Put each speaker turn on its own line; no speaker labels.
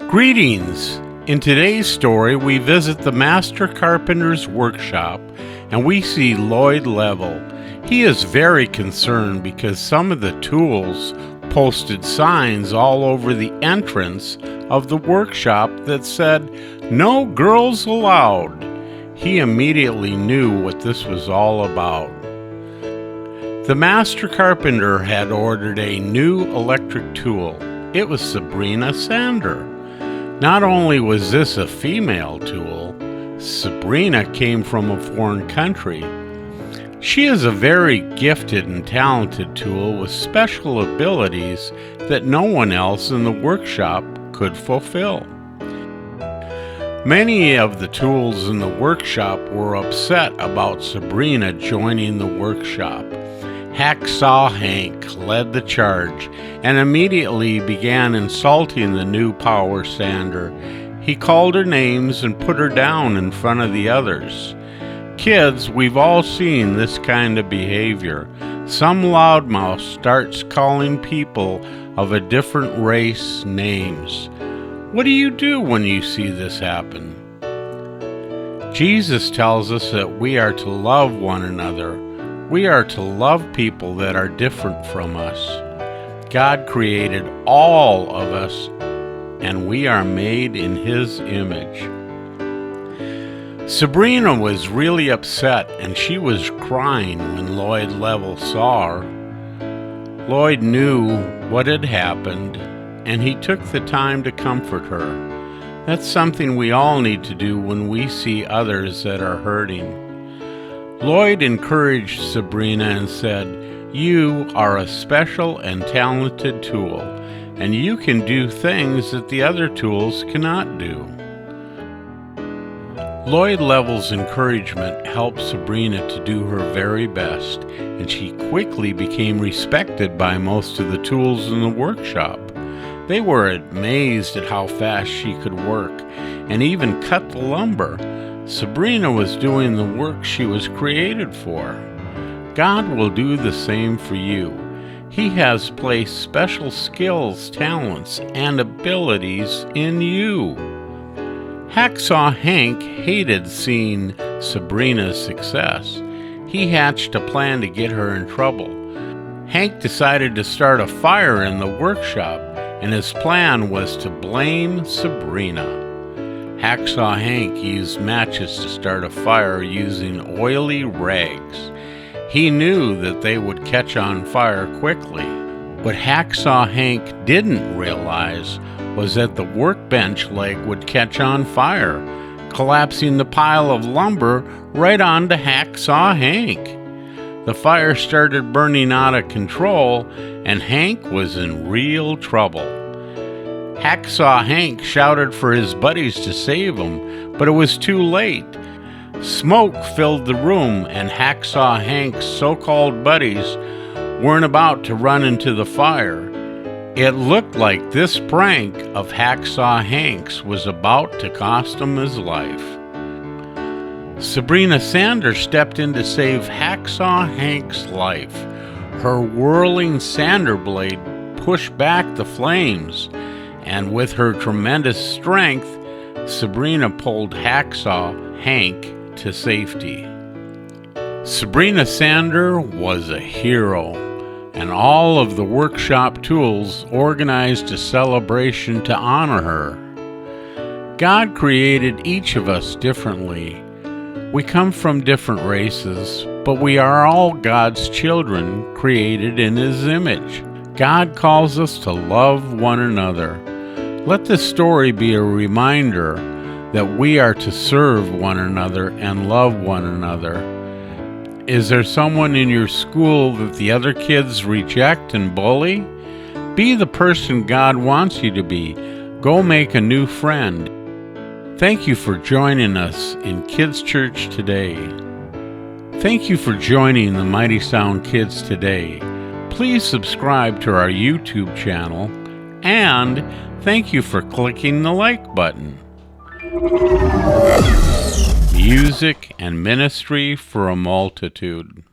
Greetings! In today's story, we visit the Master Carpenter's workshop and we see Lloyd Level. He is very concerned because some of the tools posted signs all over the entrance of the workshop that said, "No girls allowed." He immediately knew what this was all about. The Master Carpenter had ordered a new electric tool. It was Sabrina Sander. Not only was this a female tool, Sabrina came from a foreign country. She is a very gifted and talented tool with special abilities that no one else in the workshop could fulfill. Many of the tools in the workshop were upset about Sabrina joining the workshop. Hacksaw Hank led the charge and immediately began insulting the new power sander. He called her names and put her down in front of the others. Kids, we've all seen this kind of behavior. Some loudmouth starts calling people of a different race names. What do you do when you see this happen? Jesus tells us that we are to love one another. We are to love people that are different from us. God created all of us, and we are made in His image. Sabrina was really upset, and she was crying when Lloyd Level saw her. Lloyd knew what had happened, and he took the time to comfort her. That's something we all need to do when we see others that are hurting. Lloyd encouraged Sabrina and said, "You are a special and talented tool, and you can do things that the other tools cannot do." Lloyd Level's encouragement helped Sabrina to do her very best, and she quickly became respected by most of the tools in the workshop. They were amazed at how fast she could work and even cut the lumber. Sabrina was doing the work she was created for. God will do the same for you. He has placed special skills, talents, and abilities in you. Hacksaw Hank hated seeing Sabrina's success. He hatched a plan to get her in trouble. Hank decided to start a fire in the workshop, and his plan was to blame Sabrina. Hacksaw Hank used matches to start a fire using oily rags. He knew that they would catch on fire quickly. What Hacksaw Hank didn't realize was that the workbench leg would catch on fire, collapsing the pile of lumber right onto Hacksaw Hank. The fire started burning out of control, and Hank was in real trouble. Hacksaw Hank shouted for his buddies to save him, but it was too late. Smoke filled the room, and Hacksaw Hank's so-called buddies weren't about to run into the fire. It looked like this prank of Hacksaw Hank's was about to cost him his life. Sabrina Sander stepped in to save Hacksaw Hank's life. Her whirling sander blade pushed back the flames, and with her tremendous strength, Sabrina pulled Hacksaw Hank to safety. Sabrina Sander was a hero, and all of the workshop tools organized a celebration to honor her. God created each of us differently. We come from different races, but we are all God's children created in His image. God calls us to love one another. Let this story be a reminder that we are to serve one another and love one another. Is there someone in your school that the other kids reject and bully? Be the person God wants you to be. Go make a new friend. Thank you for joining us in Kids Church today. Thank you for joining the Mighty Sound Kids today. Please subscribe to our YouTube channel, and thank you for clicking the like button. Music and ministry for a multitude.